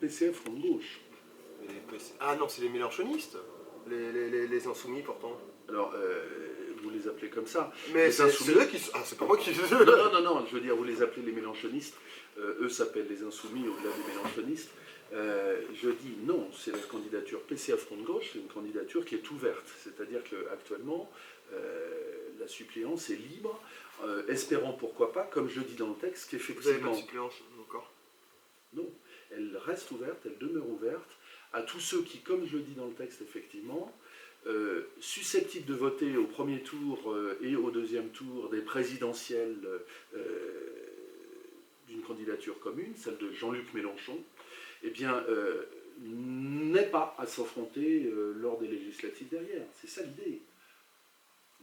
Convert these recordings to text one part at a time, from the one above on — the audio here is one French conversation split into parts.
PCF Front de Gauche. Ah non, c'est les mélenchonistes, les insoumis pourtant. Alors, vous les appelez comme ça. Mais Les c'est insoumis... eux qui sont... Ah, c'est pas moi qui... Non, je veux dire, vous les appelez les mélenchonistes. Eux s'appellent les insoumis au-delà des mélenchonistes. Je dis non, c'est la candidature PCF Front de Gauche, c'est une candidature qui est ouverte. C'est-à-dire qu'actuellement, la suppléance est libre, espérant pourquoi pas, comme je dis dans le texte, qu'effectivement... Vous avez pas de suppléance encore? Non, elle reste ouverte, elle demeure ouverte à tous ceux qui, comme je le dis dans le texte, effectivement, susceptibles de voter au premier tour et au deuxième tour des présidentielles d'une candidature commune, celle de Jean-Luc Mélenchon, eh bien, n'aient pas à s'affronter lors des législatives derrière. C'est ça l'idée.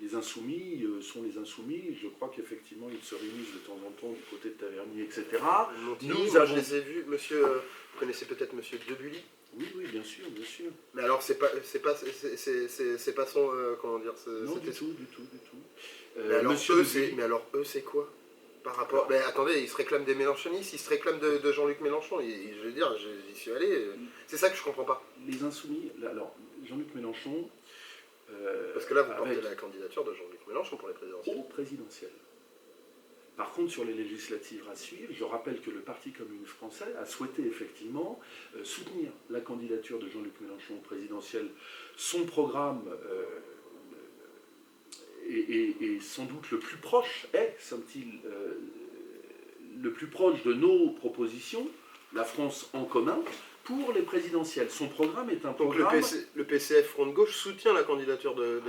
Les insoumis sont les insoumis. Je crois qu'effectivement, ils se réunissent de temps en temps du côté de Tavernier, etc. Nous avons... Je les ai vus, monsieur... vous connaissez peut-être monsieur Debully? Oui, bien sûr, bien sûr. Mais alors, c'est pas son... comment dire... Non, du tout. Mais alors, eux, c'est quoi par rapport... Mais attendez, ils se réclament des mélenchonistes, ils se réclament de Jean-Luc Mélenchon. Je veux dire, j'y suis allé. C'est ça que je comprends pas. Les insoumis... Alors, Jean-Luc Mélenchon... Parce que là, vous portez la candidature de Jean-Luc Mélenchon pour les présidentielles. Au présidentiel. Par contre, sur les législatives à suivre, je rappelle que le Parti communiste français a souhaité effectivement soutenir la candidature de Jean-Luc Mélenchon au présidentiel. Son programme est sans doute le plus proche, semble-t-il, le plus proche de nos propositions, la France en commun, pour les présidentielles. Son programme est un programme... Donc le PCF Front de Gauche soutient la candidature de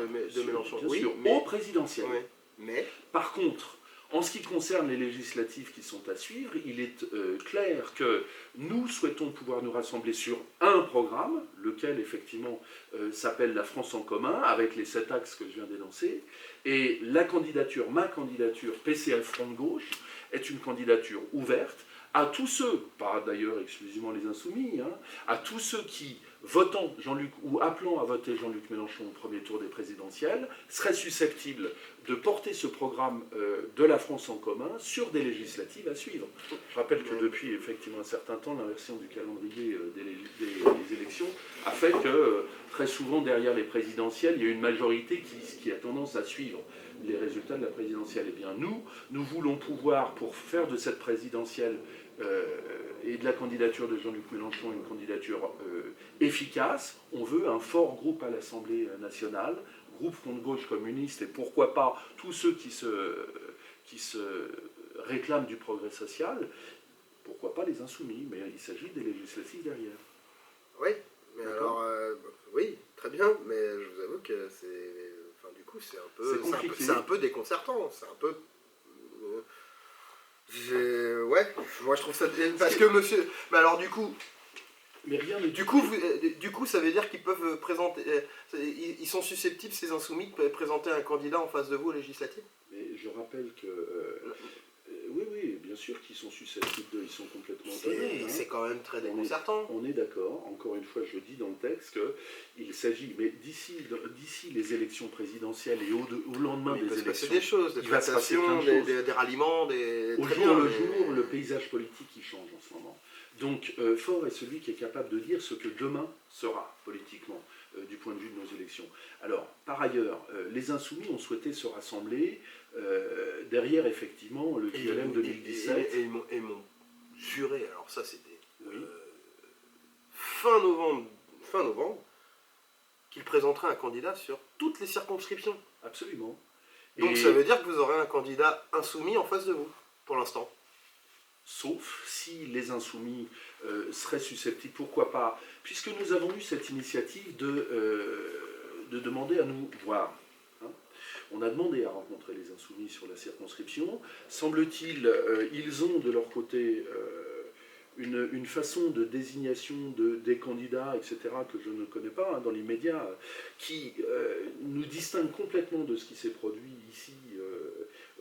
Mélenchon. Bien sûr, au présidentiel. Oui, mais... Par contre, en ce qui concerne les législatives qui sont à suivre, il est clair que nous souhaitons pouvoir nous rassembler sur un programme, lequel effectivement s'appelle la France en commun, avec les 7 axes que je viens d'énoncer, et ma candidature PCF Front de Gauche, est une candidature ouverte à tous ceux, pas d'ailleurs exclusivement les insoumis, à tous ceux qui, votant Jean-Luc ou appelant à voter Jean-Luc Mélenchon au premier tour des présidentielles, seraient susceptibles de porter ce programme de la France en commun sur des législatives à suivre. Je rappelle que depuis effectivement un certain temps, l'inversion du calendrier des élections a fait que très souvent derrière les présidentielles, il y a une majorité qui a tendance à suivre les résultats de la présidentielle. Eh bien nous voulons pouvoir, pour faire de cette présidentielle et de la candidature de Jean-Luc Mélenchon une candidature efficace, on veut un fort groupe à l'Assemblée nationale, groupe Front de Gauche communiste, et pourquoi pas tous ceux qui se réclament du progrès social, pourquoi pas les insoumis, mais il s'agit des législatives derrière. Oui, mais alors, oui, très bien, mais je vous avoue que c'est... Enfin, du coup, c'est un peu déconcertant, c'est un peu... ouais, moi je trouve ça... Parce que monsieur... Mais alors du coup... Mais rien n'est... Du coup, ça veut dire qu'ils peuvent présenter... Ils sont susceptibles, ces insoumis, de présenter un candidat en face de vous aux législatives? Mais je rappelle que... oui, bien sûr qu'ils sont susceptibles ils sont complètement... C'est quand même très déconcertant. On est d'accord, encore une fois je dis dans le texte qu'il s'agit, mais d'ici les élections présidentielles et au lendemain des élections... Il va se passer des choses, des tractations, des ralliements, Au jour le jour, le paysage politique qui change en ce moment. Donc fort est celui qui est capable de dire ce que demain sera politiquement du point de vue de nos élections. Alors, par ailleurs, les Insoumis ont souhaité se rassembler derrière effectivement le QLM 2017. Et ils m'ont juré, alors ça c'était fin novembre, qu'ils présenteraient un candidat sur toutes les circonscriptions. Absolument. Donc ça veut dire que vous aurez un candidat insoumis en face de vous, pour l'instant. Sauf si les insoumis seraient susceptibles, pourquoi pas, puisque nous avons eu cette initiative de demander à nous voir. On a demandé à rencontrer les insoumis sur la circonscription. Semble-t-il, ils ont de leur côté une façon de désignation des candidats, etc., que je ne connais pas dans l'immédiat, qui nous distingue complètement de ce qui s'est produit ici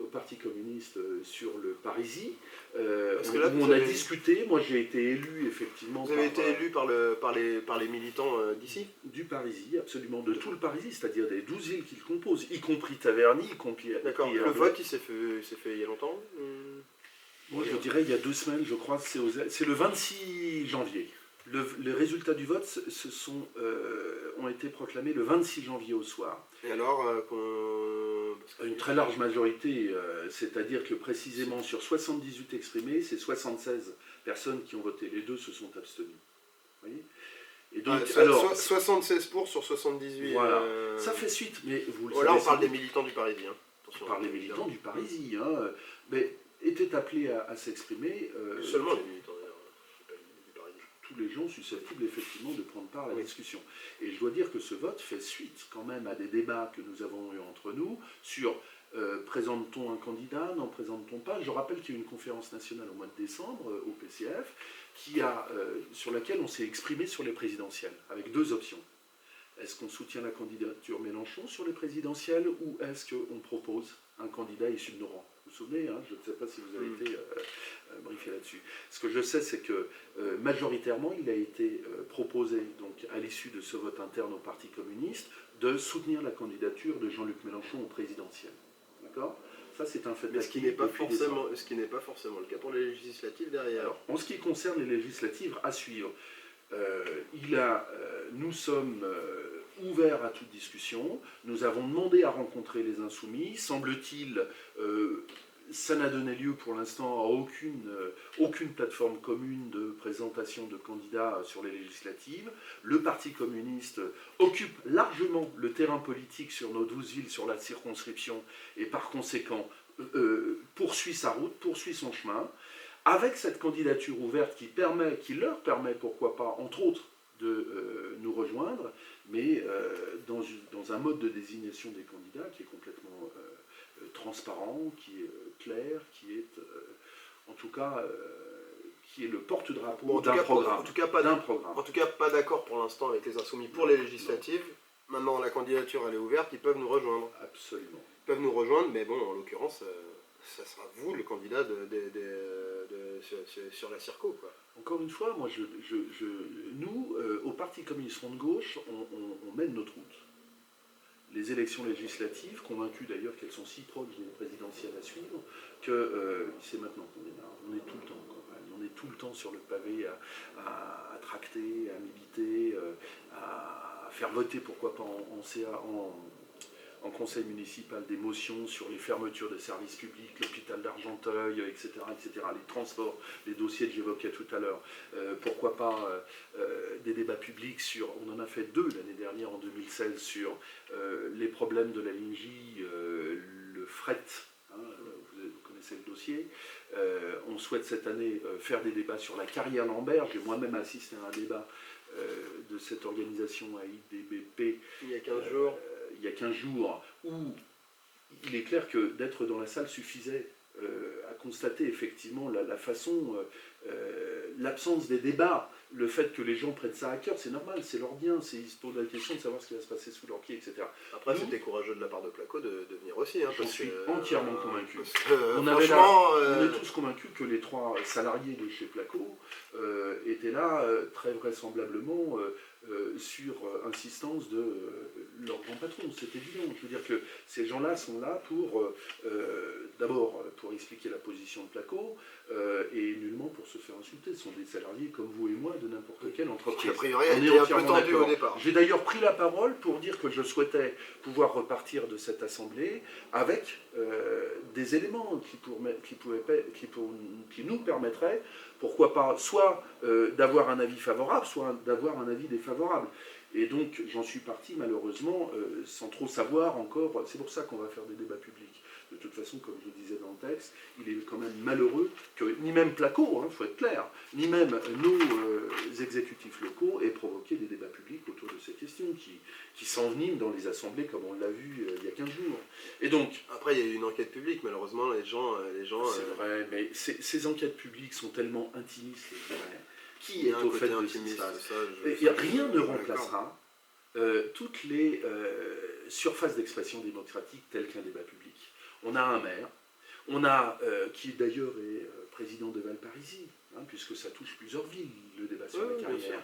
au Parti communiste sur le Parisis, où on a discuté. Moi j'ai été élu effectivement... Vous avez été élu par les militants d'ici? Du Parisis, absolument, de tout le Parisis, c'est-à-dire des 12 villes qu'il compose, y compris Taverny, y compris... D'accord, le vote il s'est fait il y a longtemps? Moi je dirais il y a 2 semaines, je crois, c'est le 26 janvier. Les résultats du vote ont été proclamés le 26 janvier au soir. Et alors, une très large majorité, c'est-à-dire que précisément sur 78 exprimés, c'est 76 personnes qui ont voté. Les deux se sont abstenus. Vous voyez ? Et donc, 76 pour sur 78. Voilà. Ça fait suite, mais vous le savez. Là, on parle des militants du Parisis. On parle des militants du Parisis, mais étaient appelés à s'exprimer. Seulement les militants, d'ailleurs. Tous les gens susceptibles effectivement de prendre part à la discussion. Et je dois dire que ce vote fait suite quand même à des débats que nous avons eus entre nous sur présente-t-on un candidat, n'en présente-t-on pas. Je rappelle qu'il y a eu une conférence nationale au mois de décembre au PCF sur laquelle on s'est exprimé sur les présidentielles avec deux options. Est-ce qu'on soutient la candidature Mélenchon sur les présidentielles ou est-ce qu'on propose un candidat issu de nos rangs? Vous vous souvenez, je ne sais pas si vous avez été briefé là-dessus. Ce que je sais, c'est que majoritairement, il a été proposé, donc à l'issue de ce vote interne au Parti communiste, de soutenir la candidature de Jean-Luc Mélenchon au présidentiel. D'accord ? Ça, c'est un fait. Mais ce qui n'est pas forcément le cas pour les législatives derrière. Alors, en ce qui concerne les législatives, à suivre. Nous sommes ouverts à toute discussion. Nous avons demandé à rencontrer les Insoumis. Semble-t-il, ça n'a donné lieu pour l'instant à aucune plateforme commune de présentation de candidats sur les législatives. Le Parti communiste occupe largement le terrain politique sur nos 12 villes, sur la circonscription, et par conséquent poursuit sa route, poursuit son chemin, avec cette candidature ouverte qui leur permet, pourquoi pas, entre autres, de nous rejoindre, mais dans un mode de désignation des candidats qui est complètement transparent, qui est clair, qui est en tout cas qui est le porte-drapeau d'un programme. En tout cas, pas d'accord pour l'instant avec les Insoumis pour les législatives. Maintenant, la candidature elle est ouverte, ils peuvent nous rejoindre. Absolument. Ils peuvent nous rejoindre, mais bon, en l'occurrence, ça sera vous le candidat sur la circo, quoi. Encore une fois, moi, nous, au Parti communiste Front de Gauche, on mène notre route. Les élections législatives, convaincus d'ailleurs qu'elles sont si proches des présidentielles à suivre, que c'est maintenant qu'on démarre. On est tout le temps, quoi. On est tout le temps sur le pavé à tracter, à militer, à faire voter, pourquoi pas en conseil municipal des motions sur les fermetures de services publics, l'hôpital d'Argenteuil, etc., les transports, les dossiers que j'évoquais tout à l'heure. Pourquoi pas des débats publics sur, on en a fait 2 l'année dernière en 2016 sur les problèmes de la ligne J, le fret, vous connaissez le dossier. On souhaite cette année faire des débats sur la carrière Lambert. J'ai moi-même assisté à un débat de cette organisation AIDBP il y a 15 jours. Il y a 15 jours, où il est clair que d'être dans la salle suffisait à constater effectivement la façon, l'absence des débats, le fait que les gens prennent ça à cœur, c'est normal, c'est leur bien, ils se posent la question de savoir ce qui va se passer sous leurs pieds, etc. Après, c'était courageux de la part de Placo de venir aussi. J'en suis entièrement convaincu. On est tous convaincus que les 3 salariés de chez Placo étaient là très vraisemblablement sur insistance de leur grand patron. C'est évident. Je veux dire que ces gens-là sont là pour, d'abord, pour expliquer la position de Placo et nullement pour se faire insulter. Ce sont des salariés comme vous et moi de n'importe quelle entreprise. Qui a priori était un peu tendu au départ. J'ai d'ailleurs pris la parole pour dire que je souhaitais pouvoir repartir de cette assemblée avec des éléments qui nous permettraient, pourquoi pas, soit d'avoir un avis favorable, soit d'avoir un avis défavorable. Et donc j'en suis parti malheureusement sans trop savoir encore. C'est pour ça qu'on va faire des débats publics. De toute façon, comme je le disais dans le texte, il est quand même malheureux que ni même Placo, faut être clair, ni même nos exécutifs locaux aient provoqué des débats publics autour de ces questions qui s'enveniment dans les assemblées comme on l'a vu il y a 15 jours. Et donc, après, il y a eu une enquête publique, malheureusement, les gens c'est vrai, mais ces enquêtes publiques sont tellement intimistes, je dirais. Qui est au fait de ce qui se passe ? Rien ne remplacera toutes les surfaces d'expression démocratique telles qu'un débat public. On a un maire, qui d'ailleurs est président de Valparisis, puisque ça touche plusieurs villes, le débat sur la carrière.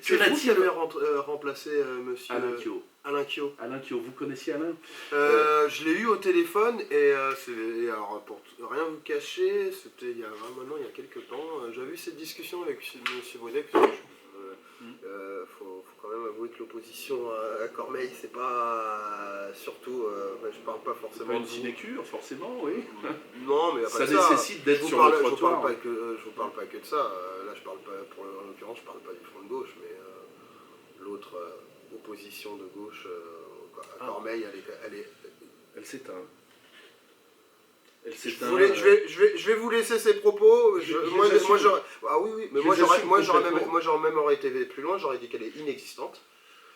C'est vous qui avez remplacé monsieur Alain Kyo. Alain Kyo, vous connaissiez Alain? Je l'ai eu au téléphone et alors pour rien vous cacher, c'était il y a quelques temps. J'avais eu cette discussion avec M. Baudet. Faut quand même avouer que l'opposition à Cormeilles, c'est pas surtout. Je parle pas forcément. Pas une sinécure, forcément, oui. Non, mais ça nécessite d'être sur le trottoir. Je vous parle pas que de ça. Là, je parle pas. En l'occurrence, je parle pas du Front de gauche, mais l'autre opposition de gauche à Cormeilles, elle s'éteint. Je vais vous laisser ces propos. Moi j'aurais même été plus loin, j'aurais dit qu'elle est inexistante.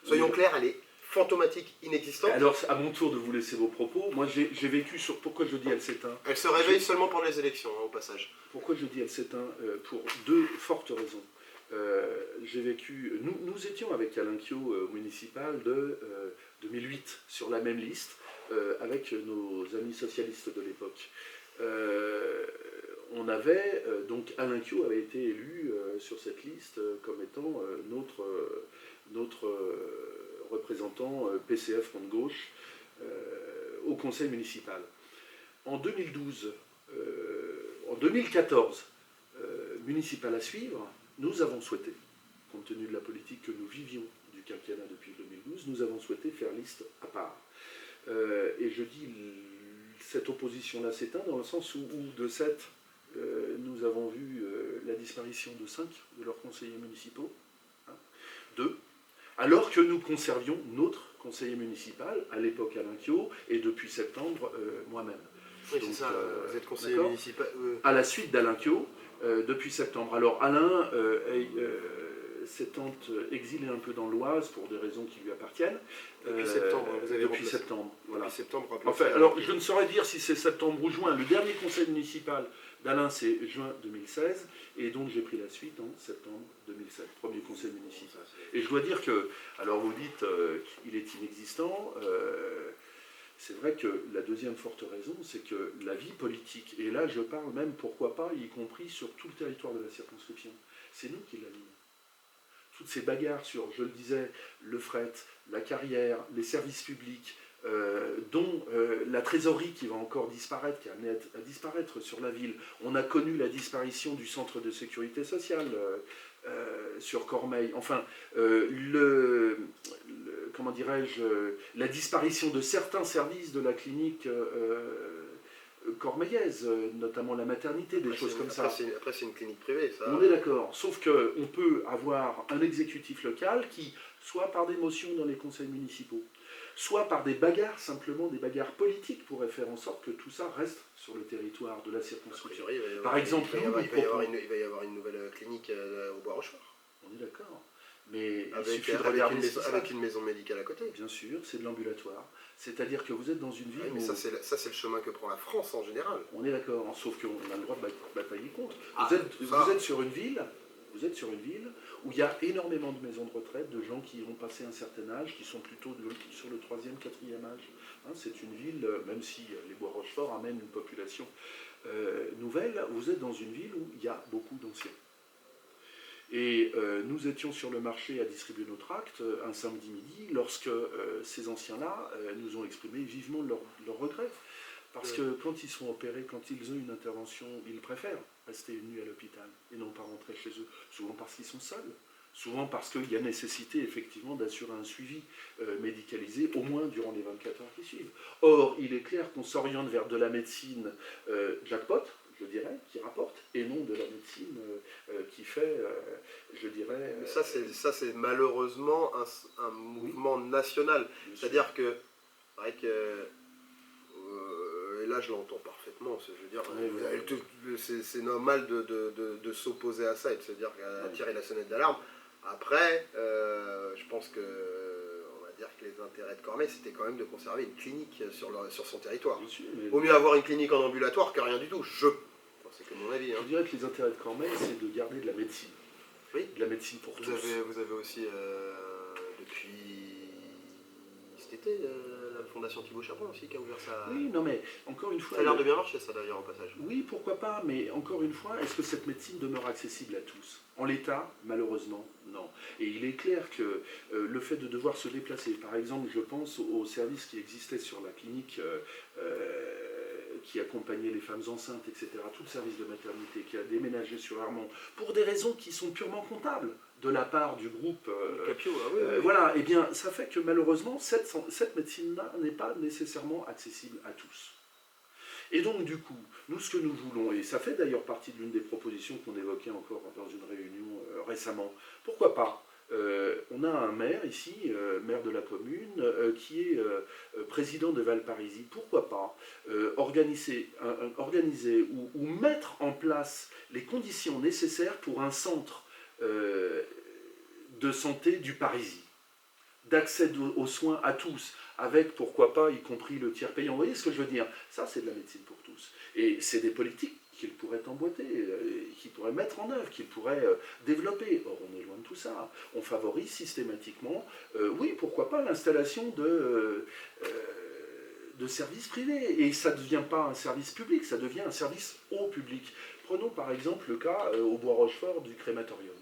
Soyons clairs, elle est fantomatique, inexistante. Alors, à mon tour de vous laisser vos propos, moi j'ai vécu sur... Pourquoi je dis elle s'éteint? Elle se réveille seulement pour les élections, au passage. Pourquoi je dis elle s'éteint? Pour deux fortes raisons. J'ai vécu... Nous étions avec Alain Kyo municipal de 2008 sur la même liste, avec nos amis socialistes de l'époque. On avait, donc Alain Kyo avait été élu sur cette liste comme étant notre représentant PCF Front de Gauche au conseil municipal. En 2014, municipal à suivre, nous avons souhaité, compte tenu de la politique que nous vivions du quinquennat depuis 2012, nous avons souhaité faire liste à part. Et je dis, cette opposition-là s'éteint dans le sens où de 7, nous avons vu la disparition de 5 de leurs conseillers municipaux, 2, alors que nous conservions notre conseiller municipal, à l'époque Alain Kyo, et depuis septembre, moi-même. Oui, c'est ça, vous êtes conseiller municipal. À la suite d'Alain Kyo, depuis septembre. Alors Alain s'étant exilé un peu dans l'Oise pour des raisons qui lui appartiennent. Depuis septembre, vous avez depuis septembre, voilà. Depuis septembre, enfin, alors je ne saurais dire si c'est septembre ou juin. Le dernier conseil municipal d'Alain, c'est juin 2016, et donc j'ai pris la suite en septembre 2007, premier conseil municipal. Et je dois dire que, alors vous dites qu'il est inexistant, c'est vrai que la deuxième forte raison, c'est que la vie politique, et là je parle même, pourquoi pas, y compris sur tout le territoire de la circonscription, c'est nous qui l'animons. Toutes ces bagarres sur, je le disais, le fret, la carrière, les services publics, dont la trésorerie qui va encore disparaître, qui est amenée à disparaître sur la ville. On a connu la disparition du centre de sécurité sociale sur Cormeilles. Enfin, comment dirais-je, la disparition de certains services de la clinique cormeillaise, notamment la maternité, des choses comme ça. Après, c'est une clinique privée, ça. On est d'accord, sauf qu'on peut avoir un exécutif local qui, soit par des motions dans les conseils municipaux, soit par des bagarres, simplement des bagarres politiques, pourrait faire en sorte que tout ça reste sur le territoire de la circonscription. Par exemple, il va y avoir une nouvelle clinique au Bois-Rochefort. On est d'accord. Mais avec une maison médicale à côté. Bien sûr, c'est de l'ambulatoire. C'est-à-dire que vous êtes dans une ville... Oui, mais ça, c'est le chemin que prend la France en général. On est d'accord, sauf qu'on a le droit de batailler contre. Ah, vous êtes sur une ville où il y a énormément de maisons de retraite, de gens qui ont passé un certain âge, qui sont plutôt sur le 3e, 4e âge. Hein, c'est une ville, même si les Bois-Rochefort amènent une population nouvelle, vous êtes dans une ville où il y a beaucoup d'anciens. Et nous étions sur le marché à distribuer nos tracts un samedi midi, lorsque ces anciens-là nous ont exprimé vivement leur regret. Parce que quand ils sont opérés, quand ils ont une intervention, ils préfèrent rester une nuit à l'hôpital et non pas rentrer chez eux. Souvent parce qu'ils sont seuls. Souvent parce qu'il y a nécessité effectivement d'assurer un suivi médicalisé, au moins durant les 24 heures qui suivent. Or, il est clair qu'on s'oriente vers de la médecine jackpot, je dirais, qui rapporte, et non de la médecine qui fait, je dirais... Mais ça, c'est malheureusement un mouvement national. C'est-à-dire que, et là je l'entends parfaitement, je veux dire, c'est normal de s'opposer à ça et de se dire qu'à tirer la sonnette d'alarme. Après, je pense que, on va dire que les intérêts de Cormeilles, c'était quand même de conserver une clinique sur son territoire. Vaut mieux avoir une clinique en ambulatoire que rien du tout, c'est que mon avis. Je dirais que les intérêts de Cormeilles, c'est de garder de la médecine. Oui. De la médecine pour tous. Vous avez aussi, depuis cet été, la Fondation Thibaut Chapon aussi qui a ouvert ça. Oui, non mais encore une fois... Ça a l'air de bien marcher ça d'ailleurs au passage. Oui, pourquoi pas, mais encore une fois, est-ce que cette médecine demeure accessible à tous? En l'état, malheureusement, non. Et il est clair que le fait de devoir se déplacer, par exemple, je pense au service qui existait sur la clinique qui accompagnait les femmes enceintes, etc., tout le service de maternité qui a déménagé sur Armand, pour des raisons qui sont purement comptables, de la part du groupe... Capio, ah oui, oui. Voilà, et bien ça fait que malheureusement, cette médecine-là n'est pas nécessairement accessible à tous. Et donc, du coup, nous, ce que nous voulons, et ça fait d'ailleurs partie de l'une des propositions qu'on évoquait encore dans une réunion récemment, pourquoi pas on a un maire ici, maire de la commune, qui est président de Valparisis, pourquoi pas organiser ou mettre en place les conditions nécessaires pour un centre de santé du Parisis, d'accès aux soins à tous, avec, pourquoi pas, y compris le tiers payant. Vous voyez ce que je veux dire? Ça, c'est de la médecine pour tous. Et c'est des politiques qu'ils pourraient emboîter, qu'ils pourraient mettre en œuvre, qu'ils pourraient développer. Or, on est loin de tout ça. On favorise systématiquement, oui, pourquoi pas, l'installation de services privés. Et ça ne devient pas un service public, ça devient un service au public. Prenons par exemple le cas au Bois-Rochefort du crématorium.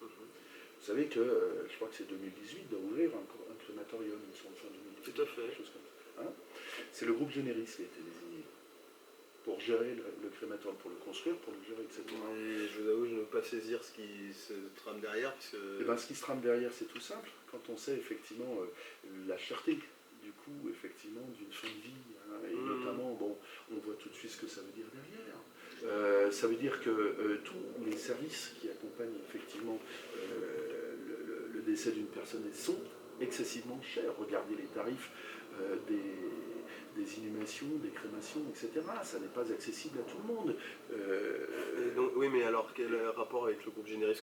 Vous savez que, je crois que c'est 2018, doit ouvrir un crématorium, ils sont en fin 2018. Tout à fait. Hein, c'est le groupe Généris qui a été désigné pour gérer le crématorium, pour le construire, pour le gérer, etc. Et je vous avoue, je ne veux pas saisir ce qui se trame derrière. Parce que... Eh ben, ce qui se trame derrière, c'est tout simple. Quand on sait effectivement la cherté du coup, effectivement, d'une fin de vie, hein, et notamment, bon, on voit tout de suite ce que ça veut dire derrière. Ça veut dire que tous les services qui accompagnent effectivement le décès d'une personne sont excessivement chers. Regardez les tarifs des inhumations, des crémations, etc. Ça n'est pas accessible à tout le monde. Donc, oui, mais alors quel rapport avec le groupe Généris